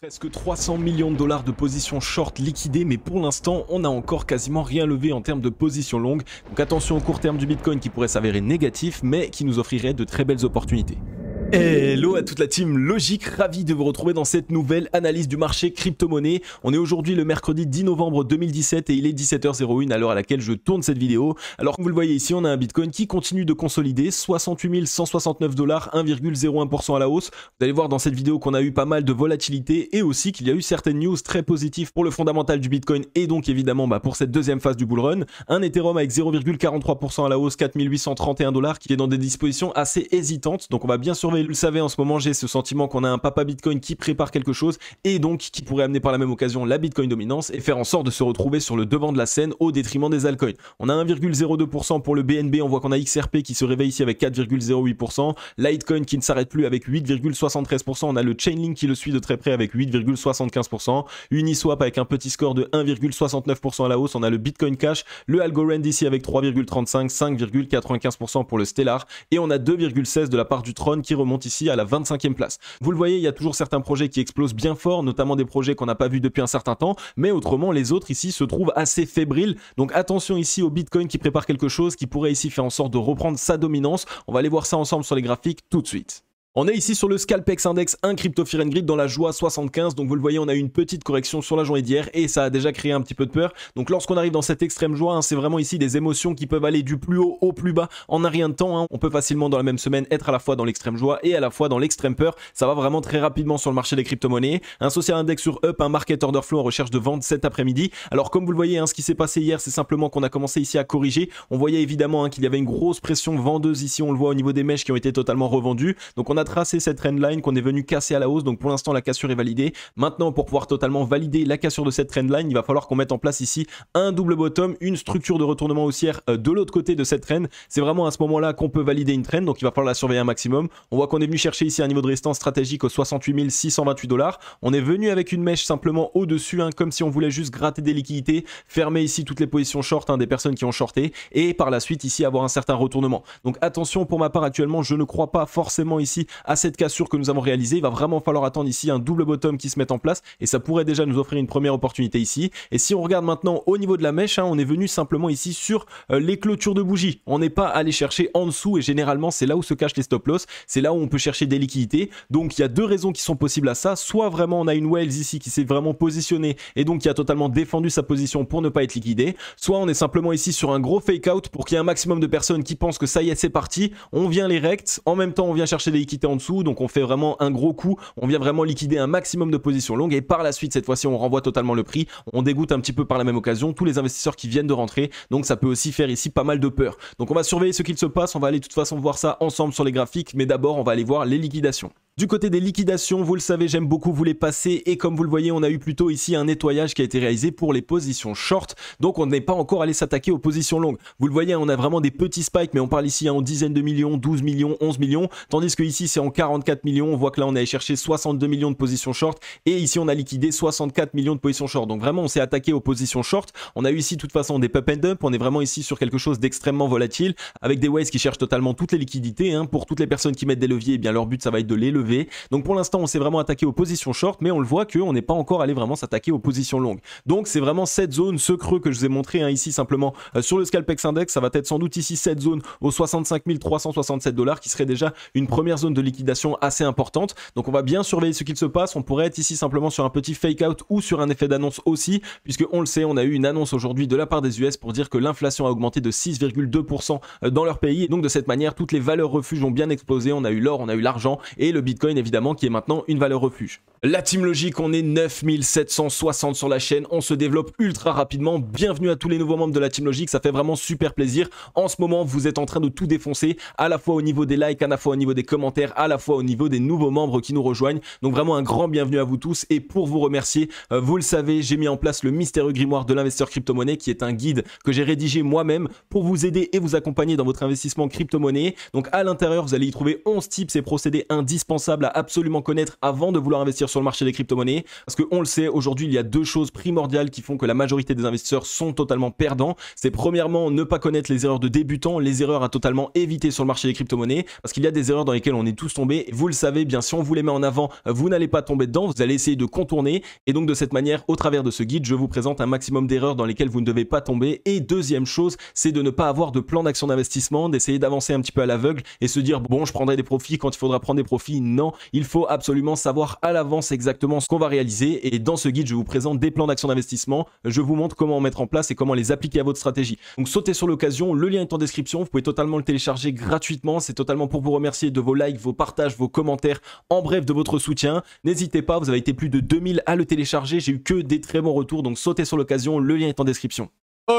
Presque 300 millions de dollars de positions short liquidées, mais pour l'instant, on n'a encore quasiment rien levé en termes de positions longues. Donc attention au court terme du Bitcoin qui pourrait s'avérer négatif, mais qui nous offrirait de très belles opportunités. Hello à toute la team Logic, ravi de vous retrouver dans cette nouvelle analyse du marché crypto-monnaie. On est aujourd'hui le mercredi 10 novembre 2017 et il est 17h01 à l'heure à laquelle je tourne cette vidéo. Alors comme vous le voyez ici, on a un Bitcoin qui continue de consolider, 68 169 dollars, 1,01% à la hausse. Vous allez voir dans cette vidéo qu'on a eu pas mal de volatilité et aussi qu'il y a eu certaines news très positives pour le fondamental du Bitcoin et donc évidemment pour cette deuxième phase du bull run. Un Ethereum avec 0,43% à la hausse, 4831 dollars qui est dans des dispositions assez hésitantes. Donc on va bien surveiller. Vous le savez, en ce moment, j'ai ce sentiment qu'on a un papa Bitcoin qui prépare quelque chose et donc qui pourrait amener par la même occasion la Bitcoin dominance et faire en sorte de se retrouver sur le devant de la scène au détriment des altcoins. On a 1,02% pour le BNB, on voit qu'on a XRP qui se réveille ici avec 4,08%, Litecoin qui ne s'arrête plus avec 8,73%, on a le Chainlink qui le suit de très près avec 8,75%, Uniswap avec un petit score de 1,69% à la hausse, on a le Bitcoin Cash, le Algorand ici avec 3,35%, 5,95% pour le Stellar et on a 2,16% de la part du Tron qui remonte ici à la 25e place. Vous le voyez, il y a toujours certains projets qui explosent bien fort, notamment des projets qu'on n'a pas vus depuis un certain temps, mais autrement les autres ici se trouvent assez fébriles. Donc attention ici au Bitcoin qui prépare quelque chose qui pourrait ici faire en sorte de reprendre sa dominance. On va aller voir ça ensemble sur les graphiques tout de suite. On est ici sur le Scalpex Index, un Crypto Fear and Greed dans la joie 75. Donc vous le voyez, on a eu une petite correction sur la journée d'hier et ça a déjà créé un petit peu de peur. Donc lorsqu'on arrive dans cette extrême joie, c'est vraiment ici des émotions qui peuvent aller du plus haut au plus bas en un rien de temps. On peut facilement dans la même semaine être à la fois dans l'extrême joie et à la fois dans l'extrême peur. Ça va vraiment très rapidement sur le marché des crypto-monnaies. Un social index sur up, un market order flow en recherche de vente cet après-midi. Alors comme vous le voyez, ce qui s'est passé hier, c'est simplement qu'on a commencé ici à corriger. On voyait évidemment qu'il y avait une grosse pression vendeuse ici. On le voit au niveau des mèches qui ont été totalement revendues. Donc on a tracé cette trendline qu'on est venu casser à la hausse, donc pour l'instant la cassure est validée. Maintenant pour pouvoir totalement valider la cassure de cette trendline, il va falloir qu'on mette en place ici un double bottom, une structure de retournement haussière de l'autre côté de cette trend. C'est vraiment à ce moment là qu'on peut valider une trend, donc il va falloir la surveiller un maximum. On voit qu'on est venu chercher ici un niveau de résistance stratégique aux 68 628 dollars. On est venu avec une mèche simplement au dessus, comme si on voulait juste gratter des liquidités, fermer ici toutes les positions short des personnes qui ont shorté et par la suite ici avoir un certain retournement. Donc attention, pour ma part actuellement je ne crois pas forcément ici à cette cassure que nous avons réalisé. Il va vraiment falloir attendre ici un double bottom qui se mette en place et ça pourrait déjà nous offrir une première opportunité ici. Et si on regarde maintenant au niveau de la mèche, on est venu simplement ici sur les clôtures de bougies. On n'est pas allé chercher en dessous et généralement c'est là où se cachent les stop loss, c'est là où on peut chercher des liquidités. Donc il y a deux raisons qui sont possibles à ça. Soit vraiment on a une Whales ici qui s'est vraiment positionnée et donc qui a totalement défendu sa position pour ne pas être liquidée. Soit on est simplement ici sur un gros fake out pour qu'il y ait un maximum de personnes qui pensent que ça y est c'est parti. On vient les rect, en même temps on vient chercher des liquidités en dessous, donc on fait vraiment un gros coup, on vient vraiment liquider un maximum de positions longues et par la suite cette fois-ci on renvoie totalement le prix, on dégoûte un petit peu par la même occasion tous les investisseurs qui viennent de rentrer, donc ça peut aussi faire ici pas mal de peur. Donc on va surveiller ce qu'il se passe, on va aller de toute façon voir ça ensemble sur les graphiques, mais d'abord on va aller voir les liquidations. Du côté des liquidations, vous le savez, j'aime beaucoup vous les passer et comme vous le voyez, on a eu plutôt ici un nettoyage qui a été réalisé pour les positions short. Donc on n'est pas encore allé s'attaquer aux positions longues. Vous le voyez, on a vraiment des petits spikes, mais on parle ici en dizaines de millions, 12 millions, 11 millions. Tandis que ici, c'est en 44 millions. On voit que là, on est allé chercher 62 millions de positions short et ici, on a liquidé 64 millions de positions short. Donc vraiment, on s'est attaqué aux positions short. On a eu ici, de toute façon, des pump and dump. On est vraiment ici sur quelque chose d'extrêmement volatile avec des waves qui cherchent totalement toutes les liquidités. Pour toutes les personnes qui mettent des leviers, eh bien leur but, ça va être de les lever. Donc pour l'instant, on s'est vraiment attaqué aux positions short, mais on le voit qu'on n'est pas encore allé vraiment s'attaquer aux positions longues. Donc c'est vraiment cette zone, ce creux que je vous ai montré ici simplement sur le Scalpex Index, ça va être sans doute ici cette zone aux 65 367 dollars qui serait déjà une première zone de liquidation assez importante. Donc on va bien surveiller ce qu'il se passe. On pourrait être ici simplement sur un petit fake out ou sur un effet d'annonce aussi, puisque on le sait, on a eu une annonce aujourd'hui de la part des US pour dire que l'inflation a augmenté de 6,2% dans leur pays. Et donc de cette manière, toutes les valeurs refuges ont bien explosé. On a eu l'or, on a eu l'argent et le Bitcoin évidemment qui est maintenant une valeur refuge. La team Logic, on est 9760 sur la chaîne, on se développe ultra rapidement. Bienvenue à tous les nouveaux membres de la team Logic, ça fait vraiment super plaisir. En ce moment, vous êtes en train de tout défoncer, à la fois au niveau des likes, à la fois au niveau des commentaires, à la fois au niveau des nouveaux membres qui nous rejoignent. Donc vraiment un grand bienvenue à vous tous et pour vous remercier, vous le savez, j'ai mis en place le mystérieux grimoire de l'investisseur crypto-monnaie qui est un guide que j'ai rédigé moi-même pour vous aider et vous accompagner dans votre investissement crypto-monnaie. Donc à l'intérieur, vous allez y trouver 11 tips et procédés indispensables indispensable à absolument connaître avant de vouloir investir sur le marché des crypto-monnaies. Parce qu'on le sait, aujourd'hui, il y a deux choses primordiales qui font que la majorité des investisseurs sont totalement perdants. C'est premièrement ne pas connaître les erreurs de débutants, les erreurs à totalement éviter sur le marché des crypto-monnaies, parce qu'il y a des erreurs dans lesquelles on est tous tombés. Vous le savez, bien si on vous les met en avant, vous n'allez pas tomber dedans, vous allez essayer de contourner. Et donc de cette manière, au travers de ce guide, je vous présente un maximum d'erreurs dans lesquelles vous ne devez pas tomber. Et deuxième chose, c'est de ne pas avoir de plan d'action d'investissement, d'essayer d'avancer un petit peu à l'aveugle et se dire bon, je prendrai des profits quand il faudra prendre des profits. Non, il faut absolument savoir à l'avance exactement ce qu'on va réaliser. Et dans ce guide, je vous présente des plans d'action d'investissement. Je vous montre comment en mettre en place et comment les appliquer à votre stratégie. Donc sautez sur l'occasion, le lien est en description. Vous pouvez totalement le télécharger gratuitement. C'est totalement pour vous remercier de vos likes, vos partages, vos commentaires, en bref de votre soutien. N'hésitez pas, vous avez été plus de 2000 à le télécharger. J'ai eu que des très bons retours, donc sautez sur l'occasion, le lien est en description.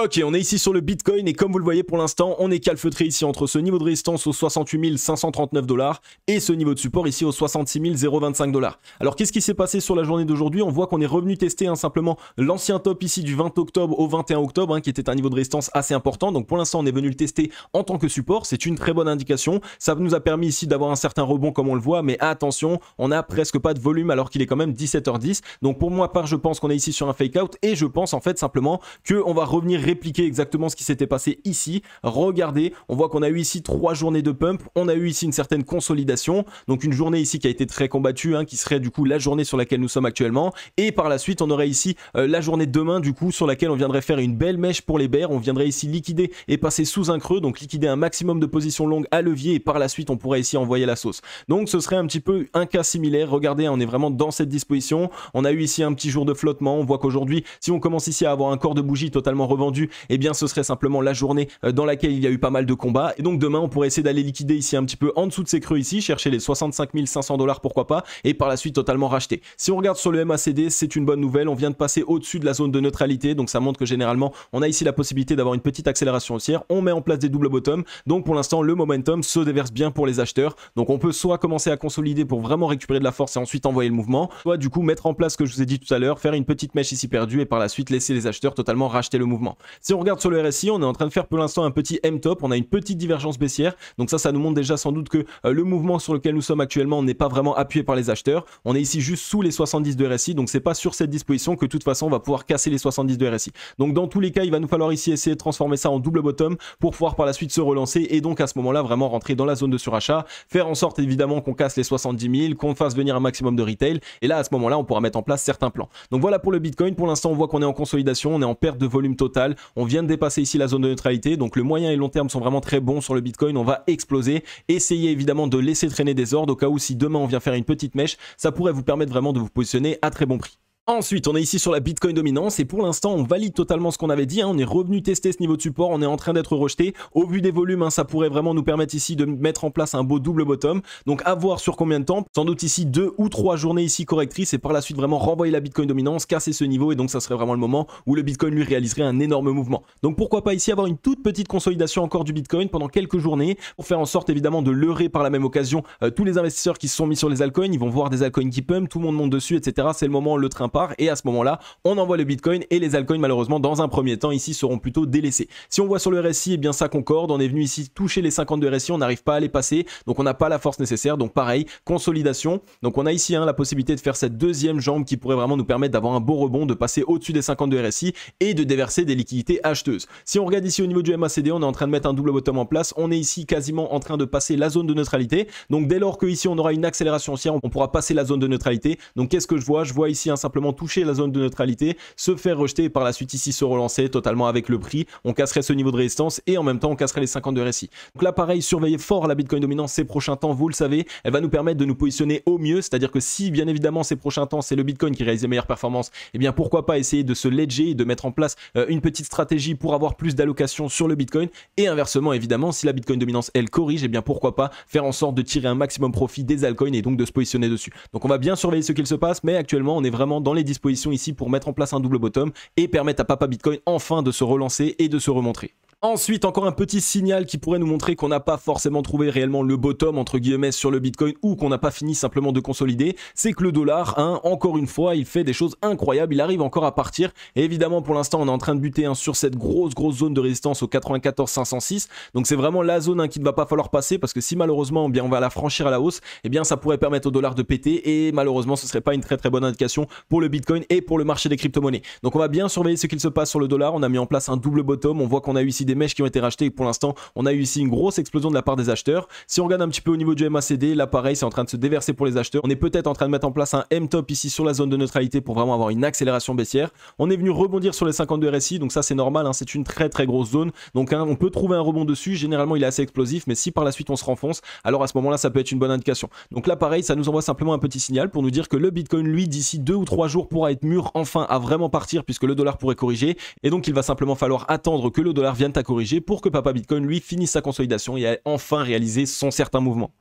Ok, on est ici sur le Bitcoin et comme vous le voyez pour l'instant, on est calfeutré ici entre ce niveau de résistance aux 68 539 $ et ce niveau de support ici aux 66 025 $. Alors qu'est-ce qui s'est passé sur la journée d'aujourd'hui? On voit qu'on est revenu tester simplement l'ancien top ici du 20 octobre au 21 octobre qui était un niveau de résistance assez important. Donc pour l'instant, on est venu le tester en tant que support. C'est une très bonne indication. Ça nous a permis ici d'avoir un certain rebond comme on le voit, mais attention, on n'a presque pas de volume alors qu'il est quand même 17h10. Donc pour moi, je pense qu'on est ici sur un fake out et je pense en fait simplement qu'on va revenir répliquer exactement ce qui s'était passé ici. Regardez, on voit qu'on a eu ici 3 journées de pump, on a eu ici une certaine consolidation, donc une journée ici qui a été très combattue, qui serait du coup la journée sur laquelle nous sommes actuellement, et par la suite on aurait ici la journée de demain du coup sur laquelle on viendrait faire une belle mèche pour les bears, on viendrait ici liquider et passer sous un creux, donc liquider un maximum de positions longues à levier et par la suite on pourrait ici envoyer la sauce. Donc ce serait un petit peu un cas similaire. Regardez, on est vraiment dans cette disposition, on a eu ici un petit jour de flottement, on voit qu'aujourd'hui si on commence ici à avoir un corps de bougie totalement revendu, eh bien ce serait simplement la journée dans laquelle il y a eu pas mal de combats. Et donc demain, on pourrait essayer d'aller liquider ici un petit peu en dessous de ces creux ici, chercher les 65 500 $ pourquoi pas, et par la suite totalement racheter. Si on regarde sur le MACD, c'est une bonne nouvelle, on vient de passer au-dessus de la zone de neutralité, donc ça montre que généralement, on a ici la possibilité d'avoir une petite accélération haussière, on met en place des double bottom, donc pour l'instant, le momentum se déverse bien pour les acheteurs. Donc on peut soit commencer à consolider pour vraiment récupérer de la force et ensuite envoyer le mouvement, soit du coup mettre en place ce que je vous ai dit tout à l'heure, faire une petite mèche ici perdue et par la suite laisser les acheteurs totalement racheter le mouvement. Si on regarde sur le RSI, on est en train de faire pour l'instant un petit M-top, on a une petite divergence baissière, donc ça nous montre déjà sans doute que le mouvement sur lequel nous sommes actuellement n'est pas vraiment appuyé par les acheteurs. On est ici juste sous les 70 de RSI, donc c'est pas sur cette disposition que de toute façon on va pouvoir casser les 70 de RSI. Donc dans tous les cas, il va nous falloir ici essayer de transformer ça en double bottom pour pouvoir par la suite se relancer et donc à ce moment-là vraiment rentrer dans la zone de surachat, faire en sorte évidemment qu'on casse les 70 000, qu'on fasse venir un maximum de retail et là à ce moment-là on pourra mettre en place certains plans. Donc voilà pour le Bitcoin, pour l'instant on voit qu'on est en consolidation, on est en perte de volume total, on vient de dépasser ici la zone de neutralité, donc le moyen et long terme sont vraiment très bons sur le Bitcoin, on va exploser. Essayez évidemment de laisser traîner des ordres au cas où si demain on vient faire une petite mèche, ça pourrait vous permettre vraiment de vous positionner à très bon prix. Ensuite, on est ici sur la Bitcoin dominance et pour l'instant, on valide totalement ce qu'on avait dit. On est revenu tester ce niveau de support, on est en train d'être rejeté. Au vu des volumes, ça pourrait vraiment nous permettre ici de mettre en place un beau double bottom. Donc à voir sur combien de temps. Sans doute ici 2 ou 3 journées ici correctrices et par la suite vraiment renvoyer la Bitcoin dominance, casser ce niveau et donc ça serait vraiment le moment où le Bitcoin lui réaliserait un énorme mouvement. Donc pourquoi pas ici avoir une toute petite consolidation encore du Bitcoin pendant quelques journées pour faire en sorte évidemment de leurrer par la même occasion tous les investisseurs qui se sont mis sur les altcoins. Ils vont voir des altcoins qui pump, tout le monde monte dessus, etc. C'est le moment où le train part et à ce moment-là, on envoie le Bitcoin et les altcoins malheureusement dans un premier temps ici seront plutôt délaissés. Si on voit sur le RSI, eh bien ça concorde, on est venu ici toucher les 50 de RSI, on n'arrive pas à les passer, donc on n'a pas la force nécessaire, donc pareil, consolidation. Donc on a ici la possibilité de faire cette deuxième jambe qui pourrait vraiment nous permettre d'avoir un beau rebond, de passer au-dessus des 50 de RSI et de déverser des liquidités acheteuses. Si on regarde ici au niveau du MACD, on est en train de mettre un double bottom en place, on est ici quasiment en train de passer la zone de neutralité, donc dès lors que ici on aura une accélération haussière, on pourra passer la zone de neutralité. Donc qu'est-ce que je vois? Je vois ici simplement toucher la zone de neutralité, se faire rejeter et par la suite ici se relancer totalement avec le prix, on casserait ce niveau de résistance et en même temps on casserait les 50 de RSI. Donc là pareil, surveillez fort la Bitcoin dominance ces prochains temps, vous le savez, elle va nous permettre de nous positionner au mieux, c'est-à-dire que si bien évidemment ces prochains temps c'est le Bitcoin qui réalise les meilleures performances, et bien pourquoi pas essayer de se ledger et de mettre en place une petite stratégie pour avoir plus d'allocation sur le Bitcoin et inversement évidemment si la Bitcoin dominance elle corrige, et bien pourquoi pas faire en sorte de tirer un maximum profit des altcoins et donc de se positionner dessus. Donc on va bien surveiller ce qu'il se passe, mais actuellement on est vraiment dans les dispositions ici pour mettre en place un double bottom et permettre à Papa Bitcoin enfin de se relancer et de se remontrer. Ensuite, encore un petit signal qui pourrait nous montrer qu'on n'a pas forcément trouvé réellement le bottom entre guillemets sur le Bitcoin ou qu'on n'a pas fini simplement de consolider, c'est que le dollar, encore une fois, il fait des choses incroyables, il arrive encore à partir. Et évidemment, pour l'instant, on est en train de buter sur cette grosse zone de résistance au 94 506. Donc c'est vraiment la zone qu'il ne va pas falloir passer parce que si malheureusement, on va la franchir à la hausse, eh bien ça pourrait permettre au dollar de péter et malheureusement, ce serait pas une très bonne indication pour le Bitcoin et pour le marché des crypto-monnaies. Donc on va bien surveiller ce qu'il se passe sur le dollar. On a mis en place un double bottom. On voit qu'on a eu ici des mèches qui ont été rachetées et pour l'instant on a eu ici une grosse explosion de la part des acheteurs. Si on regarde un petit peu au niveau du MACD, là pareil c'est en train de se déverser pour les acheteurs. On est peut-être en train de mettre en place un M-top ici sur la zone de neutralité pour vraiment avoir une accélération baissière. On est venu rebondir sur les 52 RSI, donc ça c'est normal, c'est une très grosse zone. Donc on peut trouver un rebond dessus, généralement il est assez explosif, mais si par la suite on se renfonce, alors à ce moment là ça peut être une bonne indication. Donc là pareil ça nous envoie simplement un petit signal pour nous dire que le Bitcoin lui d'ici 2 ou 3 jours pourra être mûr enfin à vraiment partir puisque le dollar pourrait corriger et donc il va simplement falloir attendre que le dollar vienne à corriger pour que Papa Bitcoin lui finisse sa consolidation et ait enfin réalisé son certain mouvement.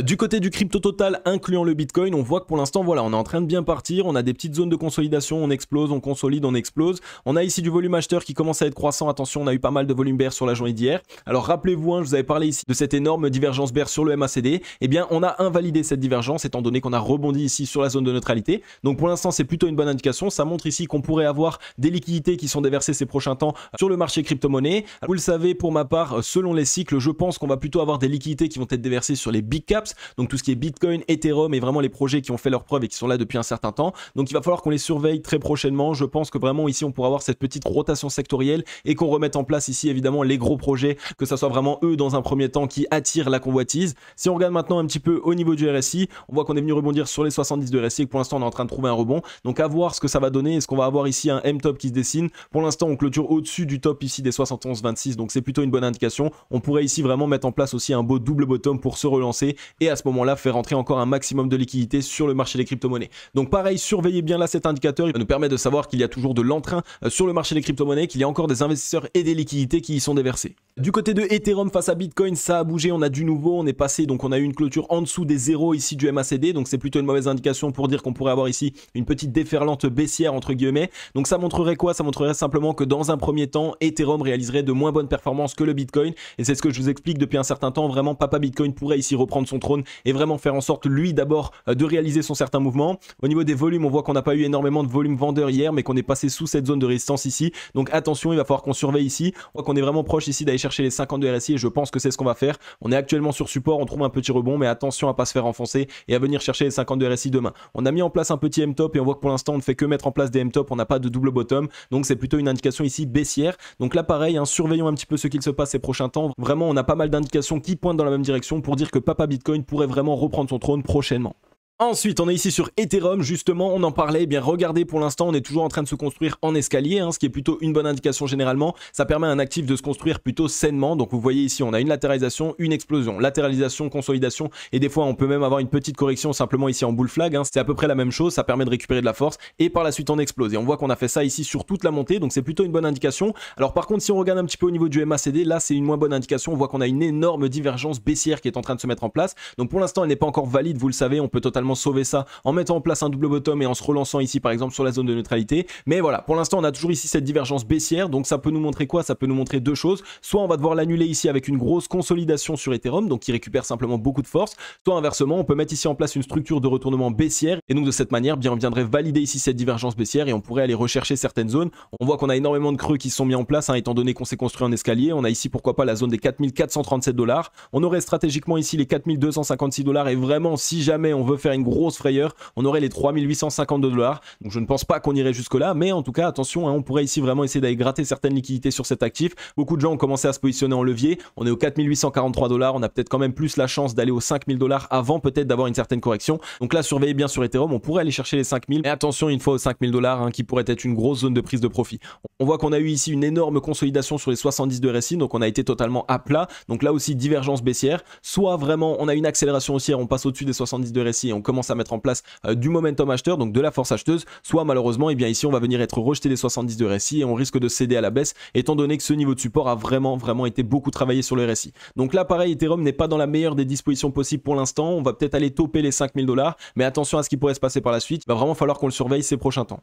Du côté du crypto total, incluant le Bitcoin, on voit que pour l'instant, voilà, on est en train de bien partir. On a des petites zones de consolidation, on explose, on consolide, on explose. On a ici du volume acheteur qui commence à être croissant. Attention, on a eu pas mal de volume bear sur la journée d'hier. Alors rappelez-vous, je vous avais parlé ici de cette énorme divergence bear sur le MACD. Eh bien, on a invalidé cette divergence étant donné qu'on a rebondi ici sur la zone de neutralité. Donc pour l'instant, c'est plutôt une bonne indication. Ça montre ici qu'on pourrait avoir des liquidités qui sont déversées ces prochains temps sur le marché crypto-monnaie. Vous le savez, pour ma part, selon les cycles, je pense qu'on va plutôt avoir des liquidités qui vont être déversées sur les big caps. Donc tout ce qui est Bitcoin, Ethereum et vraiment les projets qui ont fait leurs preuves et qui sont là depuis un certain temps. Donc il va falloir qu'on les surveille très prochainement. Je pense que vraiment ici on pourra avoir cette petite rotation sectorielle et qu'on remette en place ici évidemment les gros projets, que ça soit vraiment eux dans un premier temps qui attirent la convoitise. Si on regarde maintenant un petit peu au niveau du RSI, on voit qu'on est venu rebondir sur les 70 de RSI et que pour l'instant on est en train de trouver un rebond. Donc à voir ce que ça va donner. Est-ce qu'on va avoir ici un M-top qui se dessine? Pour l'instant on clôture au-dessus du top ici des 71,26, donc c'est plutôt une bonne indication. On pourrait ici vraiment mettre en place aussi un beau double bottom pour se relancer et à ce moment-là faire rentrer encore un maximum de liquidité sur le marché des crypto-monnaies. Donc pareil, surveillez bien là cet indicateur, il va nous permettre de savoir qu'il y a toujours de l'entrain sur le marché des crypto-monnaies, qu'il y a encore des investisseurs et des liquidités qui y sont déversées. Du côté de Ethereum face à Bitcoin, ça a bougé, on a du nouveau, on est passé, donc on a eu une clôture en dessous des zéros ici du MACD, donc c'est plutôt une mauvaise indication pour dire qu'on pourrait avoir ici une petite déferlante baissière entre guillemets. Donc ça montrerait quoi? Ça montrerait simplement que dans un premier temps, Ethereum réaliserait de moins bonnes performances que le Bitcoin, et c'est ce que je vous explique depuis un certain temps. Vraiment, Papa Bitcoin pourrait ici reprendre son trône et vraiment faire en sorte lui d'abord de réaliser son certain mouvement. Au niveau des volumes, on voit qu'on n'a pas eu énormément de volume vendeur hier, mais qu'on est passé sous cette zone de résistance ici. Donc attention, il va falloir qu'on surveille ici. On voit qu'on est vraiment proche ici d'aller chercher les 52 RSI et je pense que c'est ce qu'on va faire. On est actuellement sur support, on trouve un petit rebond, mais attention à pas se faire enfoncer et à venir chercher les 52 RSI demain. On a mis en place un petit M-top et on voit que pour l'instant on ne fait que mettre en place des M-top, on n'a pas de double bottom, donc c'est plutôt une indication ici baissière. Donc là pareil, surveillons un petit peu ce qu'il se passe ces prochains temps. Vraiment, on a pas mal d'indications qui pointent dans la même direction pour dire que Papa Bitcoin pourrait vraiment reprendre son trône prochainement. Ensuite, on est ici sur Ethereum, justement, on en parlait. Eh bien, regardez, pour l'instant, on est toujours en train de se construire en escalier, ce qui est plutôt une bonne indication généralement. Ça permet à un actif de se construire plutôt sainement. Donc, vous voyez ici, on a une latéralisation, une explosion, latéralisation, consolidation, et des fois, on peut même avoir une petite correction simplement ici en bull flag. C'est à peu près la même chose, ça permet de récupérer de la force, et par la suite, on explose. Et on voit qu'on a fait ça ici sur toute la montée, donc c'est plutôt une bonne indication. Alors, par contre, si on regarde un petit peu au niveau du MACD, là, c'est une moins bonne indication. On voit qu'on a une énorme divergence baissière qui est en train de se mettre en place. Donc, pour l'instant, elle n'est pas encore valide, vous le savez, on peut totalement sauver ça en mettant en place un double bottom et en se relançant ici par exemple sur la zone de neutralité. Mais voilà, pour l'instant on a toujours ici cette divergence baissière, donc ça peut nous montrer quoi? Ça peut nous montrer deux choses. Soit on va devoir l'annuler ici avec une grosse consolidation sur Ethereum, donc qui récupère simplement beaucoup de force, soit inversement on peut mettre ici en place une structure de retournement baissière et donc de cette manière bien on viendrait valider ici cette divergence baissière et on pourrait aller rechercher certaines zones. On voit qu'on a énormément de creux qui sont mis en place étant donné qu'on s'est construit en escalier. On a ici pourquoi pas la zone des 4437 $. On aurait stratégiquement ici les 4256 $ et vraiment si jamais on veut faire une grosse frayeur, on aurait les 3852 $. Donc je ne pense pas qu'on irait jusque là, mais en tout cas attention, on pourrait ici vraiment essayer d'aller gratter certaines liquidités sur cet actif. Beaucoup de gens ont commencé à se positionner en levier, on est aux 4843 $, on a peut-être quand même plus la chance d'aller aux 5000 $ avant peut-être d'avoir une certaine correction. Donc là surveillez bien sur Ethereum, on pourrait aller chercher les 5000, mais attention une fois aux 5000 $, qui pourrait être une grosse zone de prise de profit. On voit qu'on a eu ici une énorme consolidation sur les 70 de RSI, donc on a été totalement à plat, donc là aussi divergence baissière, soit vraiment on a une accélération haussière, on passe au-dessus des 70 de RSI et on commence à mettre en place du momentum acheteur, donc de la force acheteuse, soit malheureusement et bien ici on va venir être rejeté des 70 de RSI et on risque de céder à la baisse étant donné que ce niveau de support a vraiment été beaucoup travaillé sur le RSI. Donc là pareil, Ethereum n'est pas dans la meilleure des dispositions possibles pour l'instant, on va peut-être aller toper les 5000 $, mais attention à ce qui pourrait se passer par la suite, il va vraiment falloir qu'on le surveille ces prochains temps.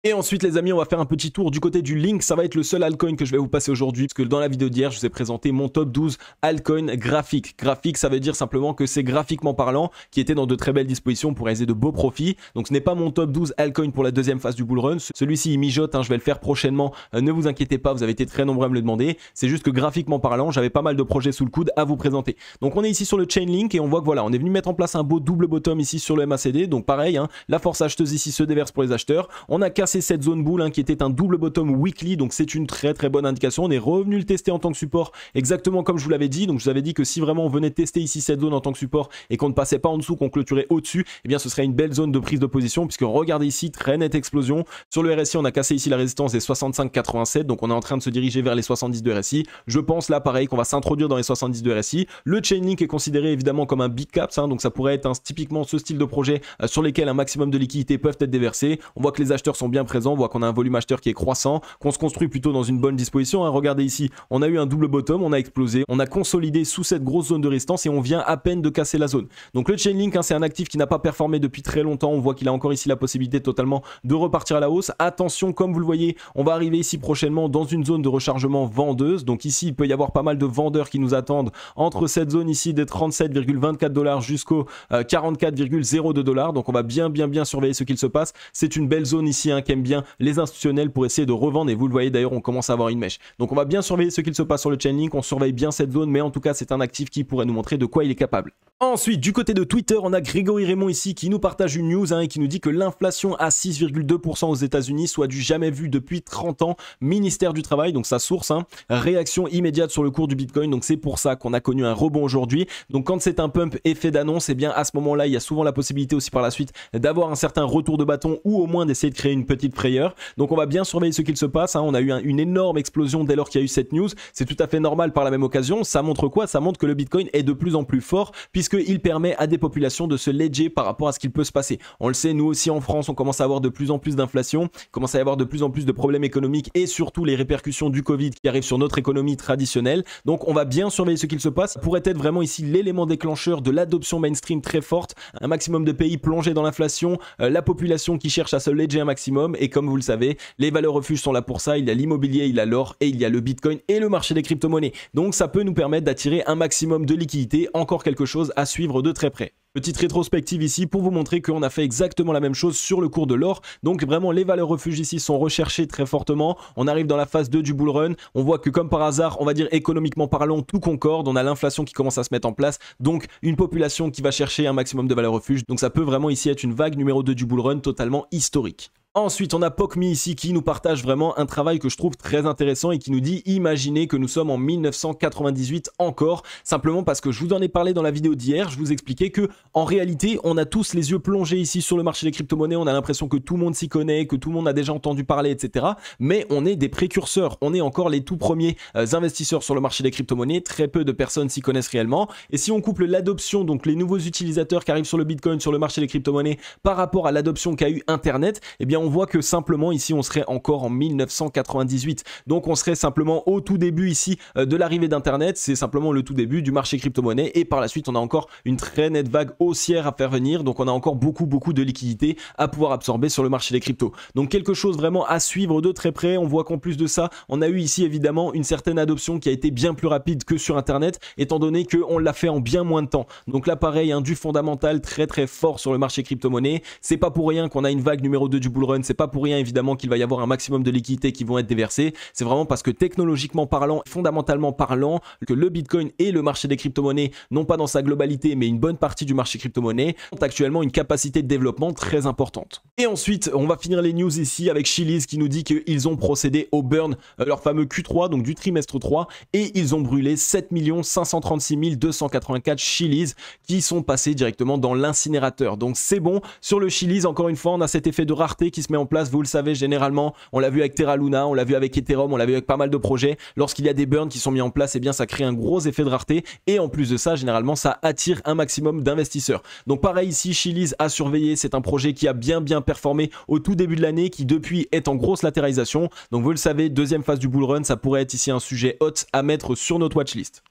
Et ensuite les amis, on va faire un petit tour du côté du Link. Ça va être le seul altcoin que je vais vous passer aujourd'hui, parce que dans la vidéo d'hier je vous ai présenté mon top 12 altcoins graphiques. Graphique, ça veut dire simplement que c'est graphiquement parlant, qui était dans de très belles dispositions pour réaliser de beaux profits. Donc ce n'est pas mon top 12 altcoins pour la deuxième phase du bullrun. Celui-ci il mijote, hein, je vais le faire prochainement, ne vous inquiétez pas, vous avez été très nombreux à me le demander. C'est juste que graphiquement parlant, j'avais pas mal de projets sous le coude à vous présenter. Donc on est ici sur le Chainlink et on voit que voilà, on est venu mettre en place un beau double bottom ici sur le MACD. Donc pareil, hein, la force acheteuse ici se déverse pour les acheteurs. On a cassé cette zone boule, hein, qui était un double bottom weekly, donc c'est une très bonne indication. On est revenu le tester en tant que support exactement comme je vous l'avais dit. Donc je vous avais dit que si vraiment on venait tester ici cette zone en tant que support et qu'on ne passait pas en dessous, qu'on clôturait au-dessus, eh bien ce serait une belle zone de prise de position, puisque regardez ici, très nette explosion. Sur le RSI, on a cassé ici la résistance des 65,87, donc on est en train de se diriger vers les 70 de RSI. Je pense là pareil qu'on va s'introduire dans les 70 de RSI. Le Chainlink est considéré évidemment comme un big caps, hein, donc ça pourrait être typiquement ce style de projet sur lesquels un maximum de liquidités peuvent être déversées. On voit que les acheteurs sont bien présents, on voit qu'on a un volume acheteur qui est croissant, qu'on se construit plutôt dans une bonne disposition, hein. Regardez ici, on a eu un double bottom, on a explosé, on a consolidé sous cette grosse zone de résistance et on vient à peine de casser la zone. Donc le Chainlink, hein, c'est un actif qui n'a pas performé depuis très longtemps. On voit qu'il a encore ici la possibilité totalement de repartir à la hausse. Attention, comme vous le voyez, on va arriver ici prochainement dans une zone de rechargement vendeuse. Donc ici, il peut y avoir pas mal de vendeurs qui nous attendent entre cette zone ici des 37,24 $ jusqu'au 44,02 $. Donc on va bien surveiller ce qu'il se passe. C'est une belle zone ici, hein, qu'aiment bien les institutionnels pour essayer de revendre, et vous le voyez d'ailleurs, on commence à avoir une mèche. Donc on va bien surveiller ce qu'il se passe sur le Chainlink, on surveille bien cette zone, mais en tout cas c'est un actif qui pourrait nous montrer de quoi il est capable. Ensuite, du côté de Twitter, on a Grégory Raymond ici qui nous partage une news, hein, et qui nous dit que l'inflation à 6,2% aux États-Unis soit du jamais vu depuis 30 ans. Ministère du Travail, donc sa source, hein, réaction immédiate sur le cours du Bitcoin. Donc c'est pour ça qu'on a connu un rebond aujourd'hui. Donc quand c'est un pump effet d'annonce, et bien à ce moment-là, il y a souvent la possibilité aussi par la suite d'avoir un certain retour de bâton, ou au moins d'essayer de créer une petite frayeur. Donc on va bien surveiller ce qu'il se passe, hein. On a eu une énorme explosion dès lors qu'il y a eu cette news. C'est tout à fait normal par la même occasion. Ça montre quoi? Ça montre que le Bitcoin est de plus en plus fort, puisqu'il permet à des populations de se ledger par rapport à ce qu'il peut se passer. On le sait, nous aussi en France, on commence à avoir de plus en plus d'inflation, commence à y avoir de plus en plus de problèmes économiques et surtout les répercussions du Covid qui arrivent sur notre économie traditionnelle. Donc on va bien surveiller ce qu'il se passe. Ça pourrait être vraiment ici l'élément déclencheur de l'adoption mainstream très forte, un maximum de pays plongés dans l'inflation, la population qui cherche à se ledger un maximum, et comme vous le savez, les valeurs refuges sont là pour ça. Il y a l'immobilier, il y a l'or et il y a le Bitcoin et le marché des crypto-monnaies. Donc ça peut nous permettre d'attirer un maximum de liquidités, encore quelque chose à suivre de très près. Petite rétrospective ici pour vous montrer qu'on a fait exactement la même chose sur le cours de l'or. Donc vraiment les valeurs refuges ici sont recherchées très fortement. On arrive dans la phase 2 du bull run. On voit que comme par hasard, on va dire économiquement parlant, tout concorde. On a l'inflation qui commence à se mettre en place. Donc une population qui va chercher un maximum de valeurs refuges. Donc ça peut vraiment ici être une vague numéro 2 du bull run totalement historique. Ensuite, on a PocMe ici qui nous partage vraiment un travail que je trouve très intéressant et qui nous dit: imaginez que nous sommes en 1998 encore, simplement parce que je vous en ai parlé dans la vidéo d'hier. Je vous expliquais que en réalité, on a tous les yeux plongés ici sur le marché des crypto-monnaies. On a l'impression que tout le monde s'y connaît, que tout le monde a déjà entendu parler, etc. Mais on est des précurseurs, on est encore les tout premiers investisseurs sur le marché des crypto-monnaies. Très peu de personnes s'y connaissent réellement. Et si on couple l'adoption, donc les nouveaux utilisateurs qui arrivent sur le Bitcoin, sur le marché des crypto-monnaies, par rapport à l'adoption qu'a eu Internet, eh bien on voit que simplement ici on serait encore en 1998. Donc on serait simplement au tout début ici de l'arrivée d'Internet. C'est simplement le tout début du marché crypto-monnaie, et par la suite on a encore une très nette vague haussière à faire venir. Donc on a encore beaucoup de liquidités à pouvoir absorber sur le marché des cryptos. Donc quelque chose vraiment à suivre de très près. On voit qu'en plus de ça, on a eu ici évidemment une certaine adoption qui a été bien plus rapide que sur Internet, étant donné qu'on l'a fait en bien moins de temps. Donc là pareil, hein, du fondamental très fort sur le marché crypto-monnaie. C'est pas pour rien qu'on a une vague numéro 2 du bull run. C'est pas pour rien évidemment qu'il va y avoir un maximum de liquidités qui vont être déversées. C'est vraiment parce que technologiquement parlant, fondamentalement parlant, que le Bitcoin et le marché des crypto-monnaies, non pas dans sa globalité, mais une bonne partie du marché crypto-monnaie, ont actuellement une capacité de développement très importante. Et ensuite, on va finir les news ici avec Chiliz qui nous dit qu'ils ont procédé au burn, leur fameux Q3, donc du trimestre 3, et ils ont brûlé 7 536 284 Chiliz qui sont passés directement dans l'incinérateur. Donc c'est bon. Sur le Chiliz, encore une fois, on a cet effet de rareté qui se met en place. Vous le savez, généralement, on l'a vu avec Terra Luna, on l'a vu avec Ethereum, on l'a vu avec pas mal de projets. Lorsqu'il y a des burns qui sont mis en place, eh bien ça crée un gros effet de rareté, et en plus de ça, généralement, ça attire un maximum d'investisseurs. Donc pareil ici, Chiliz à surveiller. C'est un projet qui a bien performé au tout début de l'année, qui depuis est en grosse latéralisation. Donc vous le savez, deuxième phase du bull run, ça pourrait être ici un sujet hot à mettre sur notre watchlist.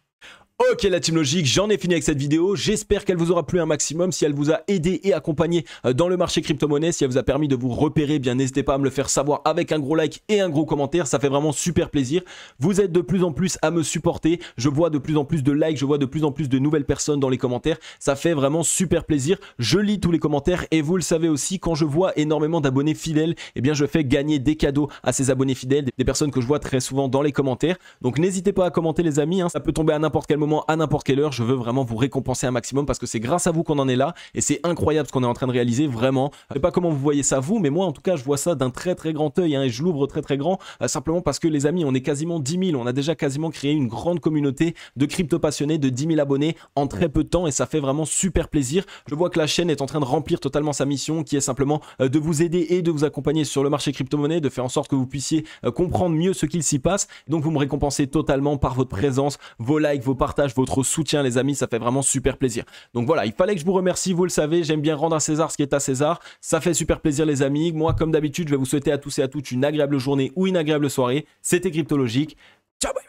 Ok la team logique, j'en ai fini avec cette vidéo, j'espère qu'elle vous aura plu un maximum, si elle vous a aidé et accompagné dans le marché crypto-monnaie, si elle vous a permis de vous repérer, bien n'hésitez pas à me le faire savoir avec un gros like et un gros commentaire, ça fait vraiment super plaisir. Vous êtes de plus en plus à me supporter, je vois de plus en plus de likes, je vois de plus en plus de nouvelles personnes dans les commentaires, ça fait vraiment super plaisir, je lis tous les commentaires et vous le savez aussi, quand je vois énormément d'abonnés fidèles, eh bien je fais gagner des cadeaux à ces abonnés fidèles, des personnes que je vois très souvent dans les commentaires, donc n'hésitez pas à commenter les amis, ça peut tomber à n'importe quel moment, à n'importe quelle heure, je veux vraiment vous récompenser un maximum parce que c'est grâce à vous qu'on en est là et c'est incroyable ce qu'on est en train de réaliser, vraiment. Je sais pas comment vous voyez ça vous, mais moi en tout cas je vois ça d'un très grand œil et je l'ouvre très grand, simplement parce que les amis, on est quasiment 10 000, on a déjà quasiment créé une grande communauté de crypto passionnés, de 10 000 abonnés en très peu de temps et ça fait vraiment super plaisir. Je vois que la chaîne est en train de remplir totalement sa mission qui est simplement de vous aider et de vous accompagner sur le marché crypto-monnaie, de faire en sorte que vous puissiez comprendre mieux ce qu'il s'y passe. Donc vous me récompensez totalement par votre présence, vos likes, vos partages, votre soutien les amis, ça fait vraiment super plaisir. Donc voilà, il fallait que je vous remercie, vous le savez, j'aime bien rendre à César ce qui est à César, ça fait super plaisir les amis. Moi comme d'habitude, je vais vous souhaiter à tous et à toutes une agréable journée ou une agréable soirée. C'était Crypto Logique, ciao bye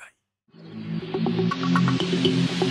bye.